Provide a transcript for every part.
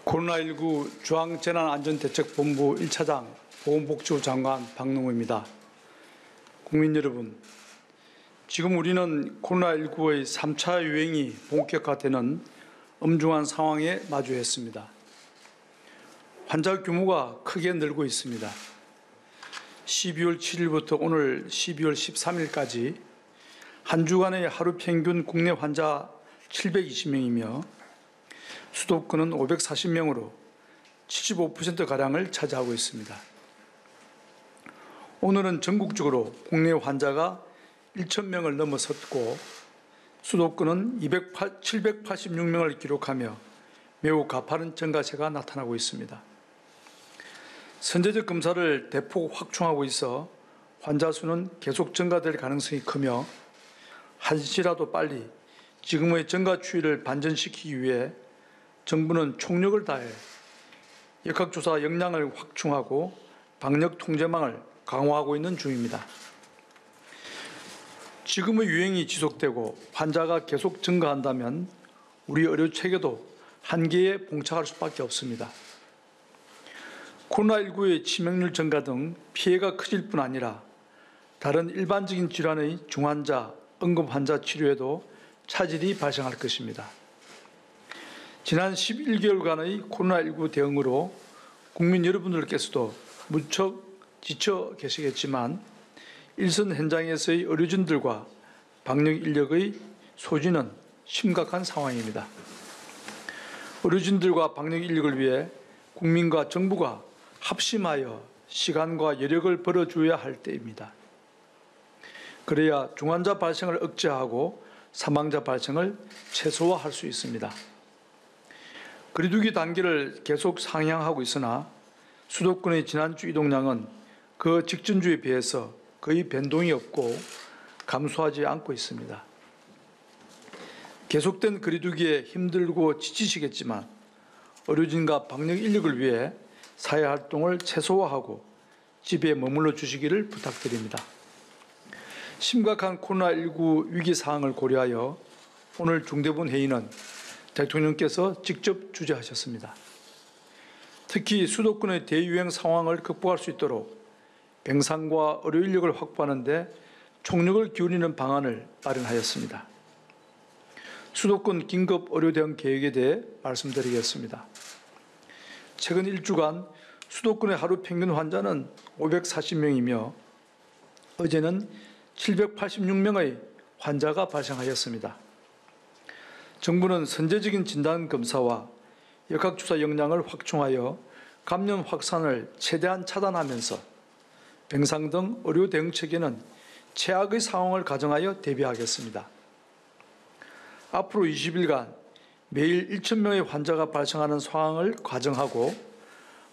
코로나19 중앙재난안전대책본부 1차장 보건복지부 장관 박능호입니다. 국민 여러분, 지금 우리는 코로나19의 3차 유행이 본격화되는 엄중한 상황에 마주했습니다. 환자 규모가 크게 늘고 있습니다. 12월 7일부터 오늘 12월 13일까지 한 주간의 하루 평균 국내 환자 720명이며 수도권은 540명으로 75%가량을 차지하고 있습니다. 오늘은 전국적으로 국내 환자가 1,000명을 넘어섰고 수도권은 786명을 기록하며 매우 가파른 증가세가 나타나고 있습니다. 선제적 검사를 대폭 확충하고 있어 환자 수는 계속 증가될 가능성이 크며 한시라도 빨리 지금의 증가 추이를 반전시키기 위해 정부는 총력을 다해 역학조사 역량을 확충하고 방역 통제망을 강화하고 있는 중입니다. 지금의 유행이 지속되고 환자가 계속 증가한다면 우리 의료체계도 한계에 봉착할 수밖에 없습니다. 코로나19의 치명률 증가 등 피해가 커질 뿐 아니라 다른 일반적인 질환의 중환자, 응급환자 치료에도 차질이 발생할 것입니다. 지난 11개월간의 코로나19 대응으로 국민 여러분들께서도 무척 지쳐 계시겠지만 일선 현장에서의 의료진들과 방역 인력의 소진은 심각한 상황입니다. 의료진들과 방역 인력을 위해 국민과 정부가 합심하여 시간과 여력을 벌어줘야 할 때입니다. 그래야 중환자 발생을 억제하고 사망자 발생을 최소화할 수 있습니다. 거리두기 단계를 계속 상향하고 있으나 수도권의 지난주 이동량은 그 직전주에 비해서 거의 변동이 없고 감소하지 않고 있습니다. 계속된 거리두기에 힘들고 지치시겠지만 의료진과 방역 인력을 위해 사회활동을 최소화하고 집에 머물러 주시기를 부탁드립니다. 심각한 코로나19 위기 상황을 고려하여 오늘 중대본 회의는 대통령께서 직접 주재하셨습니다. 특히 수도권의 대유행 상황을 극복할 수 있도록 병상과 의료 인력을 확보하는 데 총력을 기울이는 방안을 마련하였습니다. 수도권 긴급 의료 대응 계획에 대해 말씀드리겠습니다. 최근 1주간 수도권의 하루 평균 환자는 540명이며 어제는 786명의 환자가 발생하였습니다. 정부는 선제적인 진단검사와 역학조사 역량을 확충하여 감염 확산을 최대한 차단하면서 병상 등 의료 대응 체계는 최악의 상황을 가정하여 대비하겠습니다. 앞으로 20일간 매일 1,000명의 환자가 발생하는 상황을 가정하고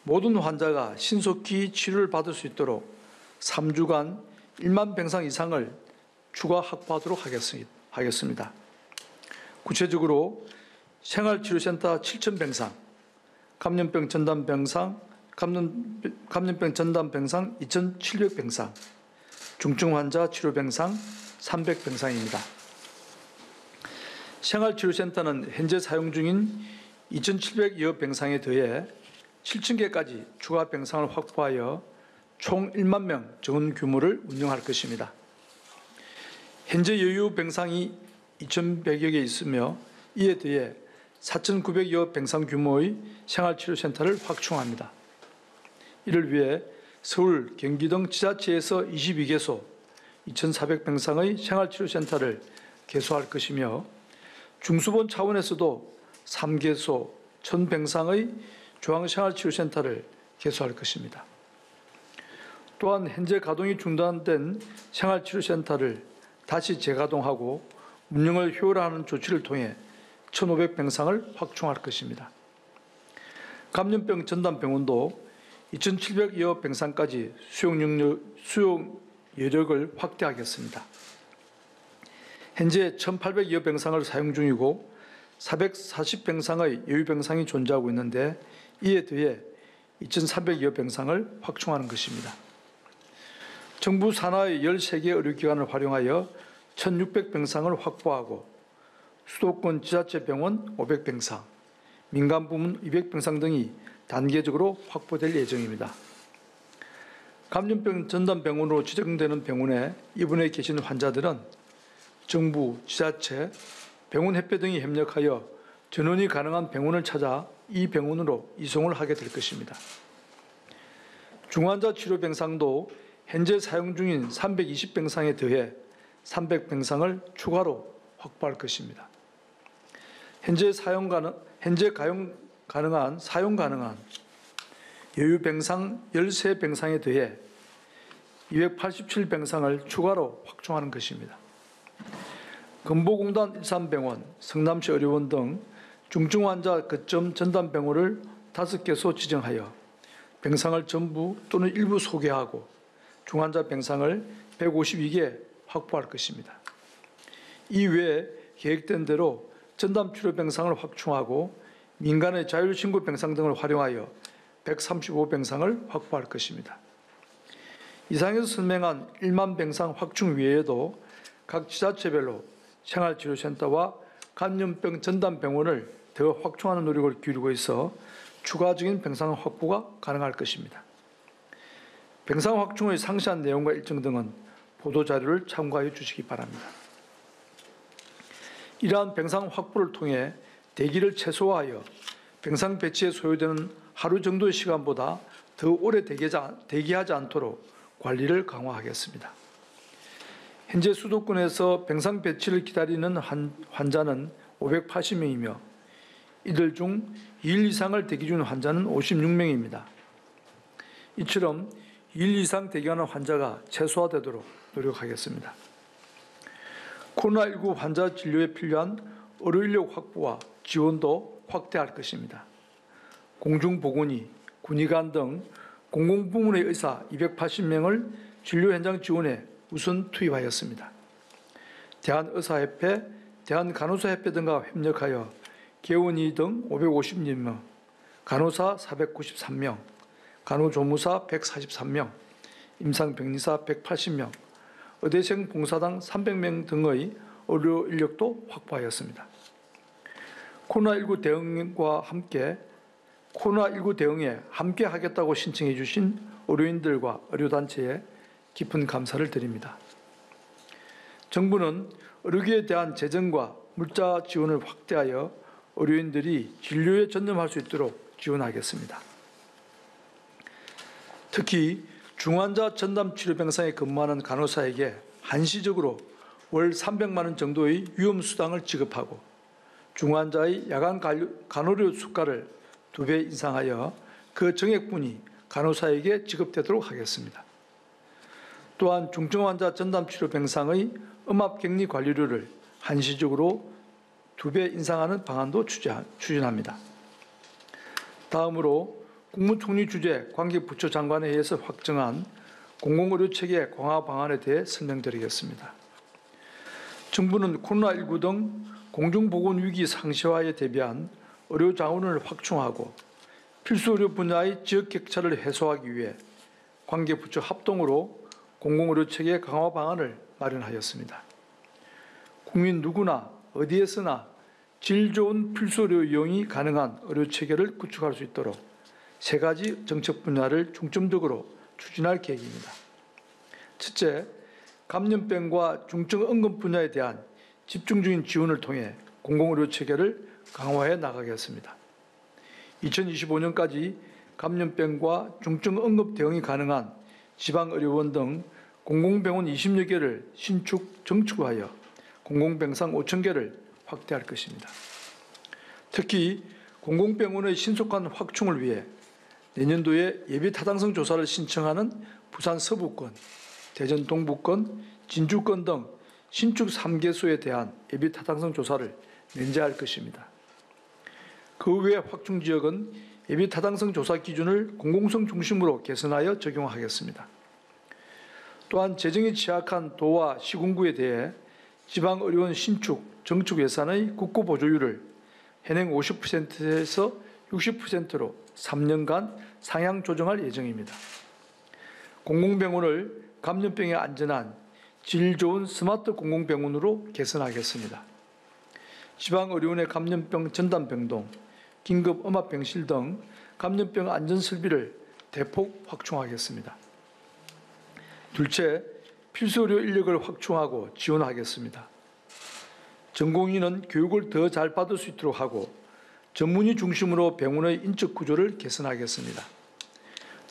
모든 환자가 신속히 치료를 받을 수 있도록 3주간 1만 병상 이상을 추가 확보하도록 하겠습니다. 구체적으로 생활치료센터 7,000병상, 감염병 전담병상 2,700병상, 중증환자 치료병상 300병상입니다. 생활치료센터는 현재 사용 중인 2,700여 병상에 더해 7,000개까지 추가 병상을 확보하여 총 1만 명 정원 규모를 운영할 것입니다. 현재 여유 병상이 2,100여 개 있으며 이에 더해 4,900여 병상 규모의 생활치료센터를 확충합니다. 이를 위해 서울, 경기 등 지자체에서 22개소 2,400병상의 생활치료센터를 개소할 것이며 중수본 차원에서도 3개소 1,000병상의 중앙생활치료센터를 개소할 것입니다. 또한 현재 가동이 중단된 생활치료센터를 다시 재가동하고 운영을 효율화하는 조치를 통해 1,500병상을 확충할 것입니다. 감염병 전담병원도 2,700여 병상까지 수용 여력을 확대하겠습니다. 현재 1,800여 병상을 사용 중이고 440병상의 여유병상이 존재하고 있는데 이에 더해 2,300여 병상을 확충하는 것입니다. 정부 산하의 13개 의료기관을 활용하여 1,600병상을 확보하고 수도권 지자체 병원 500병상, 민간 부문 200병상 등이 단계적으로 확보될 예정입니다. 감염병 전담병원으로 지정되는 병원에 입원해 계신 환자들은 정부, 지자체, 병원협회 등이 협력하여 전원이 가능한 병원을 찾아 이 병원으로 이송을 하게 될 것입니다. 중환자 치료 병상도 현재 사용 중인 320병상에 더해 300병상을 추가로 확보할 것입니다. 현재 사용 가능한 여유 병상 13병상에 더해 287병상을 추가로 확충하는 것입니다. 건보공단 일산병원, 성남시 의료원 등 중증 환자 거점 전담병원을 5개소 지정하여 병상을 전부 또는 일부 소개하고 중환자 병상을 152개 확보할 것입니다. 이외에 계획된 대로 전담치료 병상을 확충하고 민간의 자율신고 병상 등을 활용하여 135병상을 확보할 것입니다. 이상에서 설명한 1만 병상 확충 외에도 각 지자체별로 생활치료센터와 감염병 전담병원을 더 확충하는 노력을 기울이고 있어 추가적인 병상 확보가 가능할 것입니다. 병상 확충의 상세한 내용과 일정 등은 보도자료를 참고하여 주시기 바랍니다. 이러한 병상 확보를 통해 대기를 최소화하여 병상 배치에 소요되는 하루 정도의 시간보다 더 오래 대기하지 않도록 관리를 강화하겠습니다. 현재 수도권에서 병상 배치를 기다리는 환자는 580명이며 이들 중 2일 이상을 대기 중인 환자는 56명입니다. 이처럼 2일 이상 대기하는 환자가 최소화되도록 노력하겠습니다. 코로나19 환자 진료에 필요한 의료인력 확보와 지원도 확대할 것입니다. 공중보건의, 군의관 등 공공부문의 의사 280명을 진료 현장 지원에 우선 투입하였습니다. 대한의사협회, 대한간호사협회 등과 협력하여 개원의 등 550명, 간호사 493명, 간호조무사 143명, 임상병리사 180명, 의대생 봉사당 300명 등의 의료 인력도 확보하였습니다. 코로나19 대응에 함께 하겠다고 신청해 주신 의료인들과 의료단체에 깊은 감사를 드립니다. 정부는 의료계에 대한 재정과 물자 지원을 확대하여 의료인들이 진료에 전념할 수 있도록 지원하겠습니다. 특히 중환자 전담치료병상에 근무하는 간호사에게 한시적으로 월 300만 원 정도의 위험수당을 지급하고 중환자의 야간 간호료 수가를 2배 인상하여 그 정액분이 간호사에게 지급되도록 하겠습니다. 또한 중증환자 전담치료병상의 음압격리 관리료를 한시적으로 2배 인상하는 방안도 추진합니다. 다음으로 국무총리 주재 관계부처 장관에 의해서 확정한 공공의료체계 강화 방안에 대해 설명드리겠습니다. 정부는 코로나19 등 공중보건위기 상시화에 대비한 의료자원을 확충하고 필수의료 분야의 지역격차를 해소하기 위해 관계부처 합동으로 공공의료체계 강화 방안을 마련하였습니다. 국민 누구나 어디에서나 질 좋은 필수의료 이용이 가능한 의료체계를 구축할 수 있도록 3가지 정책 분야를 중점적으로 추진할 계획입니다. 첫째, 감염병과 중증응급 분야에 대한 집중적인 지원을 통해 공공의료체계를 강화해 나가겠습니다. 2025년까지 감염병과 중증응급 대응이 가능한 지방의료원 등 공공병원 20여 개를 신축, 정축하여 공공병상 5,000개를 확대할 것입니다. 특히 공공병원의 신속한 확충을 위해 내년도에 예비타당성 조사를 신청하는 부산 서부권, 대전 동부권, 진주권 등 신축 3개소에 대한 예비타당성 조사를 면제할 것입니다. 그 외 확충 지역은 예비타당성 조사 기준을 공공성 중심으로 개선하여 적용하겠습니다. 또한 재정이 취약한 도와 시군구에 대해 지방의료원 신축, 정축 예산의 국고 보조율을 현행 50%에서 60%로 3년간 상향 조정할 예정입니다. 공공병원을 감염병에 안전한 질 좋은 스마트 공공병원으로 개선하겠습니다. 지방의료원의 감염병 전담병동, 긴급 음압병실 등 감염병 안전설비를 대폭 확충하겠습니다. 둘째, 필수 의료 인력을 확충하고 지원하겠습니다. 전공의는 교육을 더 잘 받을 수 있도록 하고 전문의 중심으로 병원의 인적 구조를 개선하겠습니다.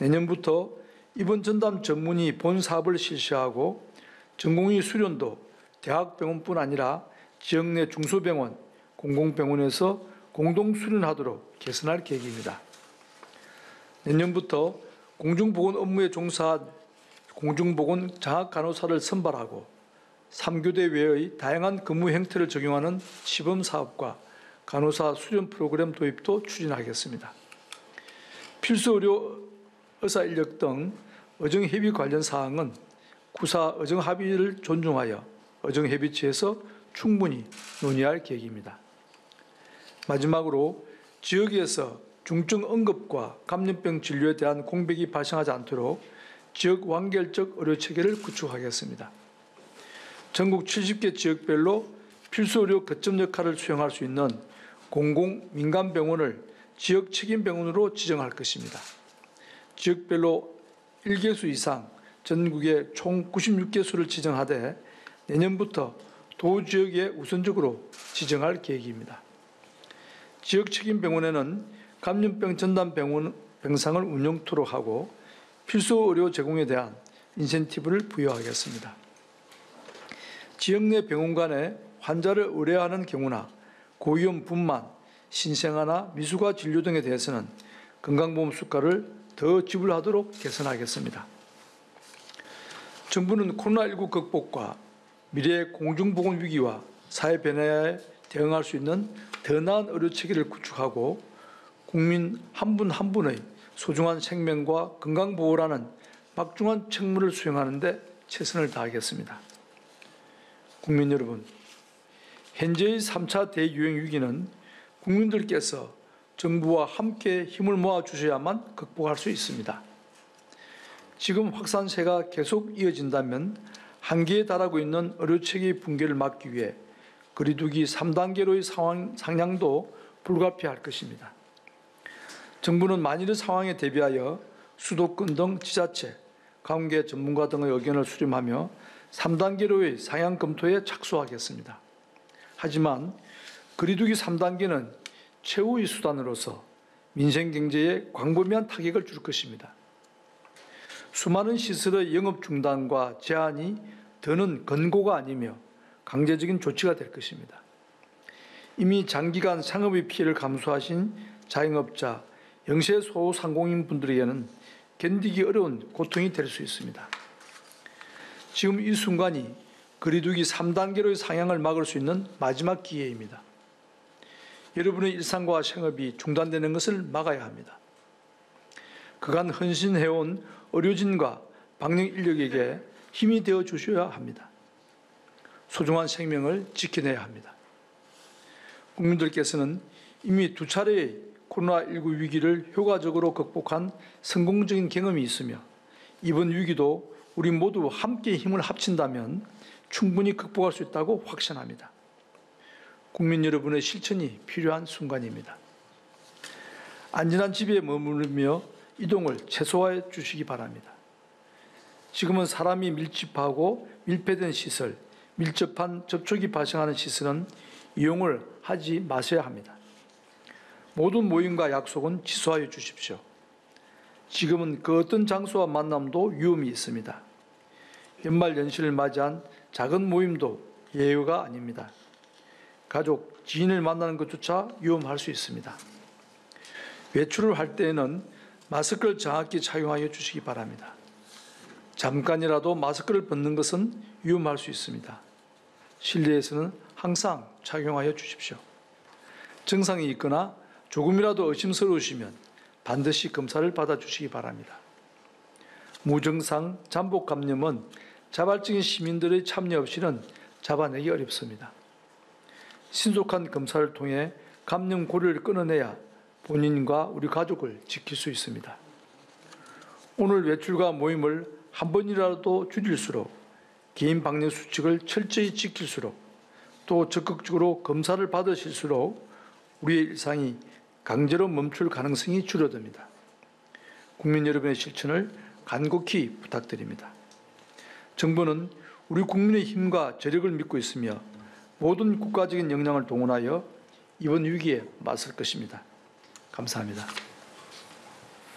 내년부터 입원 전담 전문의 본 사업을 실시하고 전공의 수련도 대학병원뿐 아니라 지역 내 중소병원, 공공병원에서 공동 수련하도록 개선할 계획입니다. 내년부터 공중보건 업무에 종사한 공중보건 장학간호사를 선발하고 3교대 외의 다양한 근무 형태를 적용하는 시범사업과 간호사 수련 프로그램 도입도 추진하겠습니다. 필수 의료 의사 인력 등 의정협의 관련 사항은 구사 의정합의를 존중하여 의정협의체에서 충분히 논의할 계획입니다. 마지막으로 지역에서 중증 응급과 감염병 진료에 대한 공백이 발생하지 않도록 지역 완결적 의료체계를 구축하겠습니다. 전국 70개 지역별로 필수의료 거점 역할을 수행할 수 있는 공공 민간병원을 지역 책임병원으로 지정할 것입니다. 지역별로 1개수 이상 전국에 총 96개수를 지정하되 내년부터 도지역에 우선적으로 지정할 계획입니다. 지역 책임병원에는 감염병 전담 병상을 운영토록 하고 필수 의료 제공에 대한 인센티브를 부여하겠습니다. 지역 내 병원 간에 환자를 의뢰하는 경우나 고위험 분만, 신생아나 미숙아 진료 등에 대해서는 건강보험 수가를 더 지불하도록 개선하겠습니다. 정부는 코로나19 극복과 미래의 공중보건 위기와 사회 변화에 대응할 수 있는 더 나은 의료체계를 구축하고 국민 한 분 한 분의 소중한 생명과 건강보호라는 막중한 책무를 수행하는 데 최선을 다하겠습니다. 국민 여러분, 현재의 3차 대유행 위기는 국민들께서 정부와 함께 힘을 모아주셔야만 극복할 수 있습니다. 지금 확산세가 계속 이어진다면 한계에 달하고 있는 의료체계의 붕괴를 막기 위해 거리두기 3단계로의 상향도 불가피할 것입니다. 정부는 만일의 상황에 대비하여 수도권 등 지자체, 관계 전문가 등의 의견을 수렴하며 3단계로의 상향 검토에 착수하겠습니다. 하지만 거리두기 3단계는 최후의 수단으로서 민생경제에 광범위한 타격을 줄 것입니다. 수많은 시설의 영업 중단과 제한이 더는 권고가 아니며 강제적인 조치가 될 것입니다. 이미 장기간 상업의 피해를 감수하신 자영업자, 영세 소상공인 분들에게는 견디기 어려운 고통이 될 수 있습니다. 지금 이 순간이 거리두기 3단계로의 상향을 막을 수 있는 마지막 기회입니다. 여러분의 일상과 생업이 중단되는 것을 막아야 합니다. 그간 헌신해온 의료진과 방역 인력에게 힘이 되어 주셔야 합니다. 소중한 생명을 지켜내야 합니다. 국민들께서는 이미 2차례의 코로나19 위기를 효과적으로 극복한 성공적인 경험이 있으며 이번 위기도 우리 모두 함께 힘을 합친다면 충분히 극복할 수 있다고 확신합니다. 국민 여러분의 실천이 필요한 순간입니다. 안전한 집에 머무르며 이동을 최소화해 주시기 바랍니다. 지금은 사람이 밀집하고 밀폐된 시설, 밀접한 접촉이 발생하는 시설은 이용을 하지 마셔야 합니다. 모든 모임과 약속은 취소하여 주십시오. 지금은 그 어떤 장소와 만남도 위험이 있습니다. 연말 연시를 맞이한 작은 모임도 예외가 아닙니다. 가족, 지인을 만나는 것조차 위험할 수 있습니다. 외출을 할 때에는 마스크를 정확히 착용하여 주시기 바랍니다. 잠깐이라도 마스크를 벗는 것은 위험할 수 있습니다. 실내에서는 항상 착용하여 주십시오. 증상이 있거나 조금이라도 의심스러우시면 반드시 검사를 받아주시기 바랍니다. 무증상 잠복 감염은 자발적인 시민들의 참여 없이는 잡아내기 어렵습니다. 신속한 검사를 통해 감염 고리를 끊어내야 본인과 우리 가족을 지킬 수 있습니다. 오늘 외출과 모임을 한 번이라도 줄일수록 개인 방역 수칙을 철저히 지킬수록 또 적극적으로 검사를 받으실수록 우리의 일상이 강제로 멈출 가능성이 줄어듭니다. 국민 여러분의 실천을 간곡히 부탁드립니다. 정부는 우리 국민의 힘과 저력을 믿고 있으며 모든 국가적인 역량을 동원하여 이번 위기에 맞설 것입니다. 감사합니다.